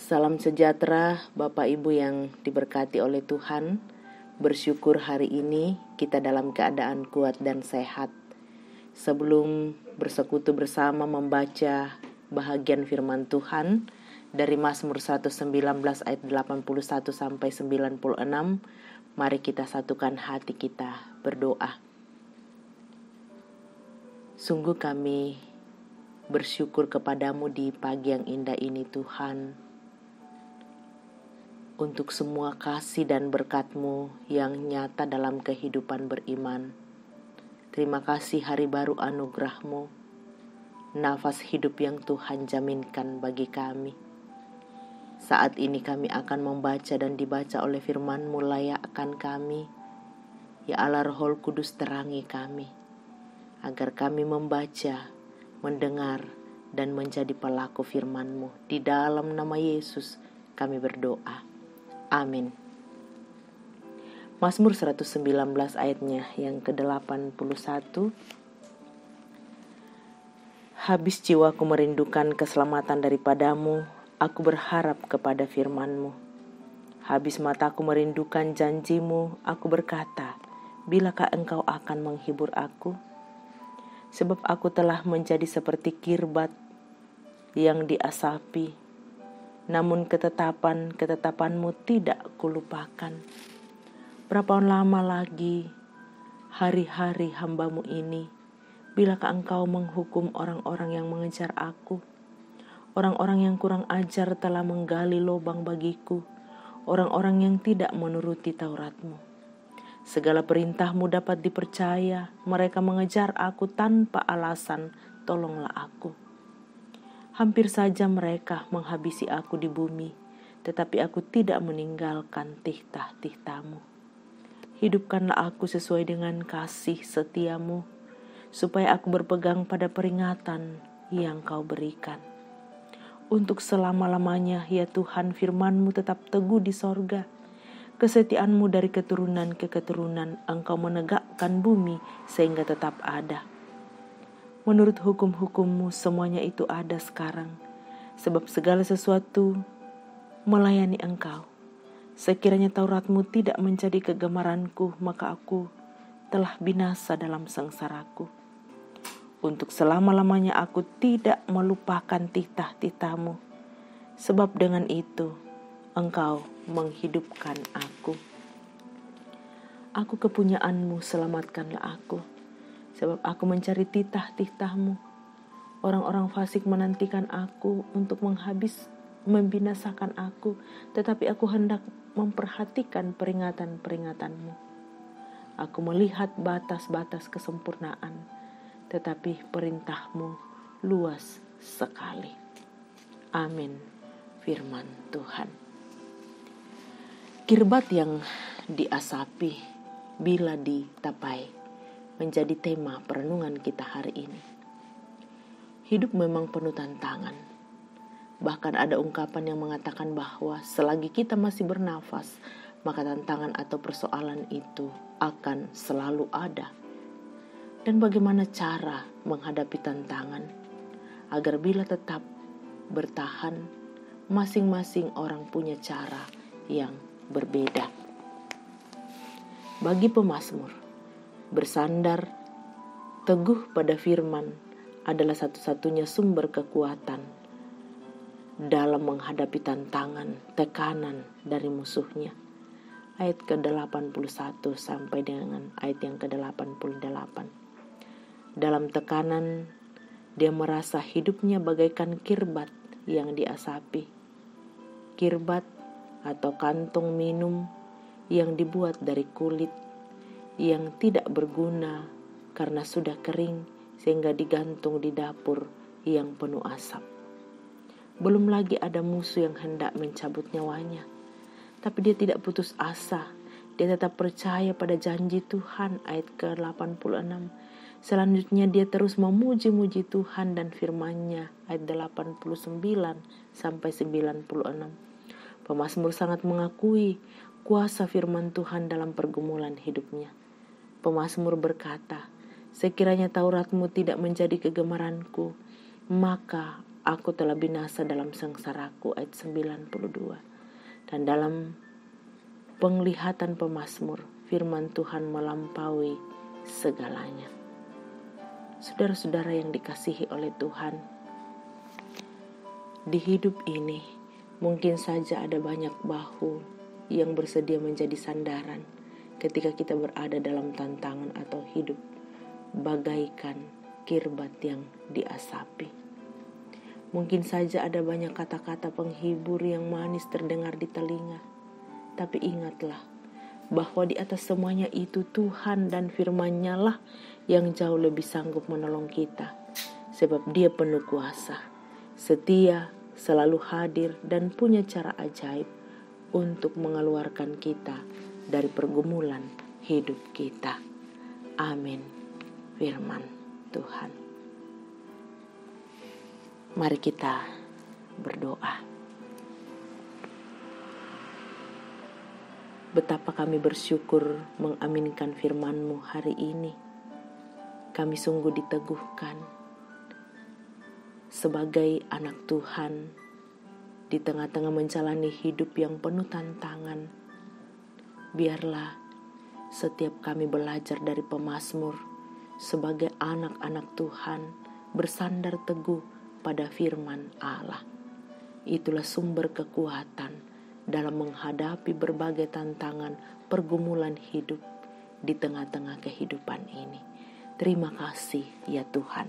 Salam sejahtera Bapak Ibu yang diberkati oleh Tuhan. Bersyukur hari ini kita dalam keadaan kuat dan sehat. Sebelum bersekutu bersama membaca bahagian firman Tuhan dari Mazmur 119 ayat 81 sampai 96, mari kita satukan hati kita berdoa. Sungguh kami bersyukur kepadamu di pagi yang indah ini Tuhan, untuk semua kasih dan berkat-Mu yang nyata dalam kehidupan beriman. Terima kasih hari baru anugerah-Mu, nafas hidup yang Tuhan jaminkan bagi kami. Saat ini kami akan membaca dan dibaca oleh firman-Mu layakkan kami. Ya Allah, Roh Kudus terangi kami, agar kami membaca, mendengar, dan menjadi pelaku firman-Mu. Di dalam nama Yesus kami berdoa. Amin. Mazmur 119 ayatnya yang ke-81. Habis jiwaku merindukan keselamatan daripadamu, aku berharap kepada firman-Mu. Habis mataku merindukan janji-Mu, aku berkata, bilakah Engkau akan menghibur aku? Sebab aku telah menjadi seperti kirbat yang diasapi, namun ketetapan-Mu tidak kulupakan. Berapa lama lagi hari-hari hamba-Mu ini? Bilakah Engkau menghukum orang-orang yang mengejar aku? Orang-orang yang kurang ajar telah menggali lubang bagiku, orang-orang yang tidak menuruti Taurat-Mu. Segala perintah-Mu dapat dipercaya, mereka mengejar aku tanpa alasan, tolonglah aku. Hampir saja mereka menghabisi aku di bumi, tetapi aku tidak meninggalkan titah-titah-Mu. Hidupkanlah aku sesuai dengan kasih setia-Mu, supaya aku berpegang pada peringatan yang Kau berikan. Untuk selama-lamanya, ya Tuhan, firman-Mu tetap teguh di sorga. Kesetiaan-Mu dari keturunan ke keturunan, Engkau menegakkan bumi sehingga tetap ada. Menurut hukum-hukum-Mu semuanya itu ada sekarang, sebab segala sesuatu melayani Engkau. Sekiranya Taurat-Mu tidak menjadi kegemaranku, maka aku telah binasa dalam sengsaraku. Untuk selama-lamanya aku tidak melupakan titah-titah-Mu, sebab dengan itu Engkau menghidupkan aku. Aku kepunyaan-Mu, selamatkanlah aku. Sebab aku mencari titah-titah-Mu. Orang-orang fasik menantikan aku untuk membinasakan aku, tetapi aku hendak memperhatikan peringatan-peringatan-Mu. Aku melihat batas-batas kesempurnaan, tetapi perintah-Mu luas sekali. Amin. Firman Tuhan. Kirbat yang diasapi bila ditapai menjadi tema perenungan kita hari ini. Hidup memang penuh tantangan. Bahkan ada ungkapan yang mengatakan bahwa selagi kita masih bernafas, maka tantangan atau persoalan itu akan selalu ada. Dan bagaimana cara menghadapi tantangan agar bila tetap bertahan, masing-masing orang punya cara yang berbeda. Bagi pemazmur, bersandar teguh pada firman adalah satu-satunya sumber kekuatan dalam menghadapi tantangan, tekanan dari musuhnya. Ayat ke-81 sampai dengan ayat yang ke-88. Dalam tekanan, dia merasa hidupnya bagaikan kirbat yang diasapi. Kirbat atau kantong minum yang dibuat dari kulit, yang tidak berguna karena sudah kering sehingga digantung di dapur yang penuh asap. Belum lagi ada musuh yang hendak mencabut nyawanya. Tapi dia tidak putus asa. Dia tetap percaya pada janji Tuhan. Ayat ke-86. Selanjutnya dia terus memuji-muji Tuhan dan firman-Nya. Ayat 89 sampai 96. Pemazmur sangat mengakui kuasa firman Tuhan dalam pergumulan hidupnya. Pemazmur berkata, sekiranya Taurat-Mu tidak menjadi kegemaranku, maka aku telah binasa dalam sengsaraku, ayat 92. Dan dalam penglihatan pemazmur, firman Tuhan melampaui segalanya. Saudara-saudara yang dikasihi oleh Tuhan, di hidup ini mungkin saja ada banyak bahu yang bersedia menjadi sandaran ketika kita berada dalam tantangan atau hidup bagaikan kirbat yang diasapi. Mungkin saja ada banyak kata-kata penghibur yang manis terdengar di telinga. Tapi ingatlah bahwa di atas semuanya itu Tuhan dan firman-Nya lah yang jauh lebih sanggup menolong kita. Sebab Dia penuh kuasa, setia, selalu hadir dan punya cara ajaib untuk mengeluarkan kita dari pergumulan hidup kita. Amin. Firman Tuhan. Mari kita berdoa. Betapa kami bersyukur mengaminkan firman-Mu hari ini. Kami sungguh diteguhkan sebagai anak Tuhan di tengah-tengah menjalani hidup yang penuh tantangan. Biarlah setiap kami belajar dari pemazmur sebagai anak-anak Tuhan bersandar teguh pada firman Allah. Itulah sumber kekuatan dalam menghadapi berbagai tantangan pergumulan hidup di tengah-tengah kehidupan ini. Terima kasih ya Tuhan.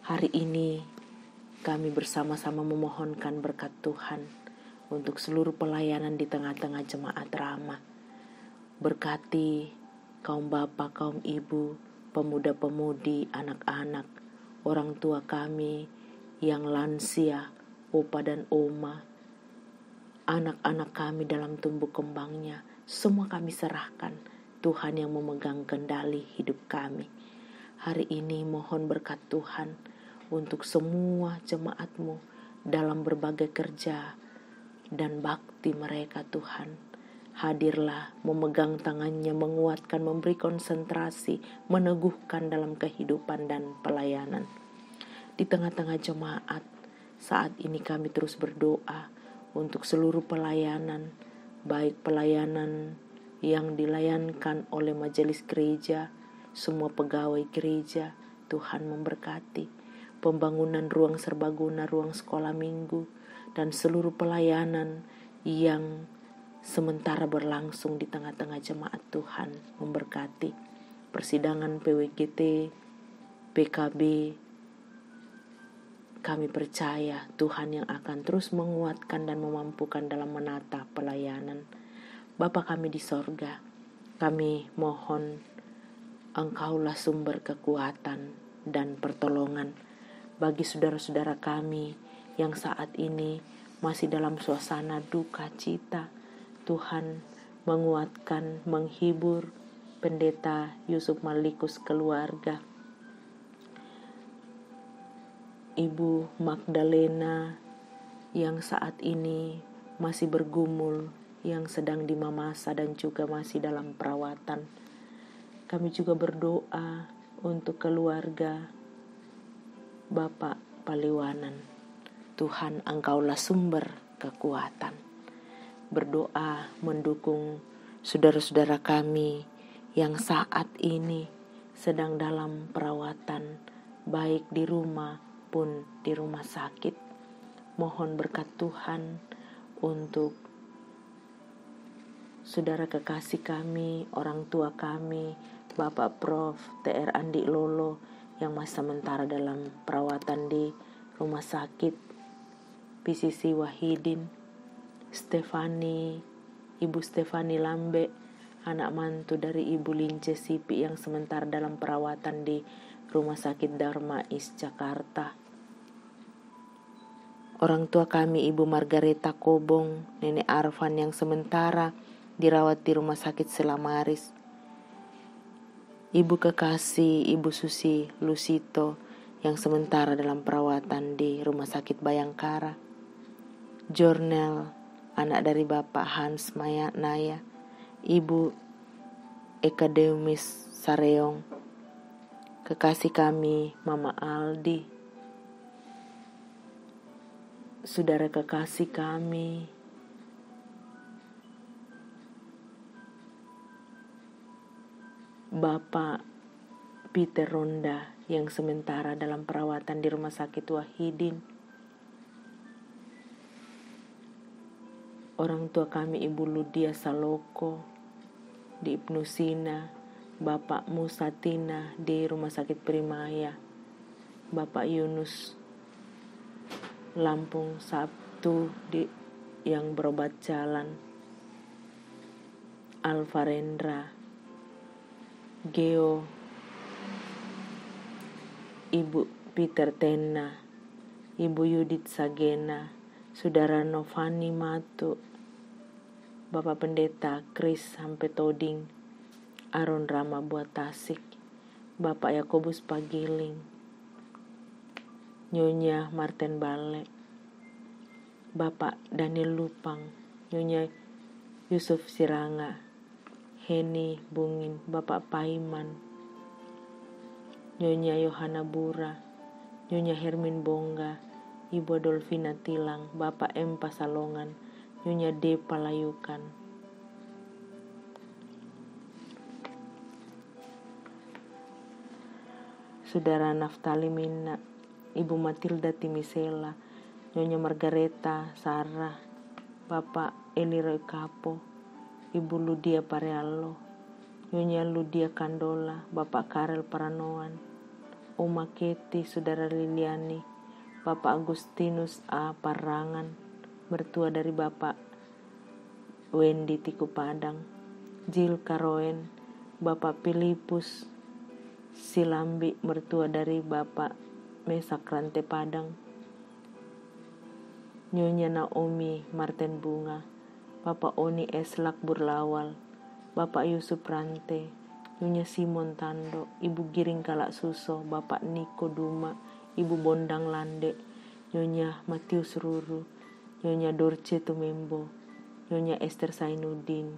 Hari ini kami bersama-sama memohonkan berkat Tuhan untuk seluruh pelayanan di tengah-tengah jemaat Rama. Berkati kaum bapa, kaum ibu, pemuda-pemudi, anak-anak, orang tua kami yang lansia, opa dan oma, anak-anak kami dalam tumbuh kembangnya, semua kami serahkan. Tuhan yang memegang kendali hidup kami. Hari ini mohon berkat Tuhan untuk semua jemaat-Mu dalam berbagai kerja dan bakti mereka Tuhan. Hadirlah memegang tangannya, menguatkan, memberi konsentrasi, meneguhkan dalam kehidupan dan pelayanan. Di tengah-tengah jemaat, saat ini kami terus berdoa untuk seluruh pelayanan, baik pelayanan yang dilayankan oleh majelis gereja, semua pegawai gereja, Tuhan memberkati. Pembangunan ruang serbaguna, ruang sekolah minggu, dan seluruh pelayanan yang sementara berlangsung di tengah-tengah jemaat Tuhan memberkati. Persidangan PWGT, PKB, kami percaya Tuhan yang akan terus menguatkan dan memampukan dalam menata pelayanan. Bapa kami di sorga, kami mohon Engkaulah sumber kekuatan dan pertolongan bagi saudara-saudara kami yang saat ini masih dalam suasana duka cita. Tuhan menguatkan, menghibur Pendeta Yusuf Malikus keluarga, Ibu Magdalena yang saat ini masih bergumul, yang sedang dimamasa dan juga masih dalam perawatan. Kami juga berdoa untuk keluarga Bapak Paliwanan. Tuhan, Engkaulah sumber kekuatan. Berdoa mendukung saudara-saudara kami yang saat ini sedang dalam perawatan, baik di rumah pun di rumah sakit. Mohon berkat Tuhan untuk saudara kekasih kami, orang tua kami, Bapak Prof. TR Andi Lolo yang masih sementara dalam perawatan di rumah sakit, PCC Wahidin, Stefani, Ibu Stefani Lambe, anak mantu dari Ibu Lince Sipi yang sementara dalam perawatan di Rumah Sakit Darmais Jakarta. Orang tua kami Ibu Margareta Kobong, Nenek Arfan yang sementara dirawat di Rumah Sakit Selamaris. Ibu kekasih Ibu Susi Lusito yang sementara dalam perawatan di Rumah Sakit Bayangkara. Jornel, anak dari Bapak Hans Maya Naya, Ibu Ekademis Sareong, kekasih kami Mama Aldi, saudara kekasih kami, Bapak Peter Ronda yang sementara dalam perawatan di Rumah Sakit Wahidin, orang tua kami Ibu Ludia Saloko di Ibnu Sina, Bapak Musa Tina di Rumah Sakit Primaya, Bapak Yunus Lampung Sabtu yang berobat jalan, Alvarendra, Geo, Ibu Peter Tena, Ibu Yudit Sagena, Saudara Novani Matu, Bapak Pendeta Chris sampai Toding, Aron Rama Buat Tasik, Bapak Yakobus Pagiling, Nyonya Martin Bale, Bapak Daniel Lupang, Nyonya Yusuf Siranga, Heni Bungin, Bapak Paiman, Nyonya Yohana Bura, Nyonya Hermin Bongga, Ibu Adolfina Tilang, Bapak M. Pasalongan, Nyonya D. Palayukan, Saudara Naftali Mina, Ibu Matilda Timisela, Nyonya Margareta Sarah, Bapak Eliroy Kapo, Ibu Ludia Pareallo, Nyonya Ludia Kandola, Bapak Karel Paranoan, Oma Keti, Saudara Liliani, Bapak Agustinus A. Parangan, mertua dari Bapak Wendy Tiku Padang, Jil Karoen, Bapak Filipus Silambi, mertua dari Bapak Mesak Rante Padang, Nyonya Naomi Martin Bunga, Bapak Oni Eslak Burlawal, Bapak Yusuf Rante, Nyonya Simon Tando, Ibu Giring Kalak Suso, Bapak Niko Duma, Ibu Bondang Lande, Nyonya Matius Ruru, Nyonya Dorce Tumembo, Nyonya Esther Sainuddin,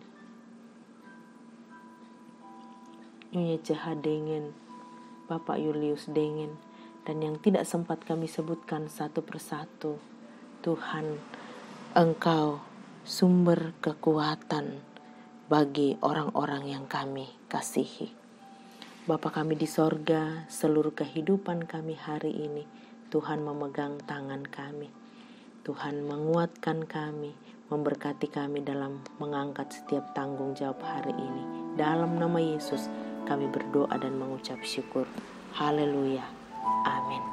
Nyonya Ceha Dengen, Bapak Julius Dengen, dan yang tidak sempat kami sebutkan satu persatu. Tuhan, Engkau sumber kekuatan bagi orang-orang yang kami kasihi. Bapa kami di sorga, seluruh kehidupan kami hari ini, Tuhan memegang tangan kami. Tuhan menguatkan kami, memberkati kami dalam mengangkat setiap tanggung jawab hari ini. Dalam nama Yesus kami berdoa dan mengucap syukur. Haleluya. Amin.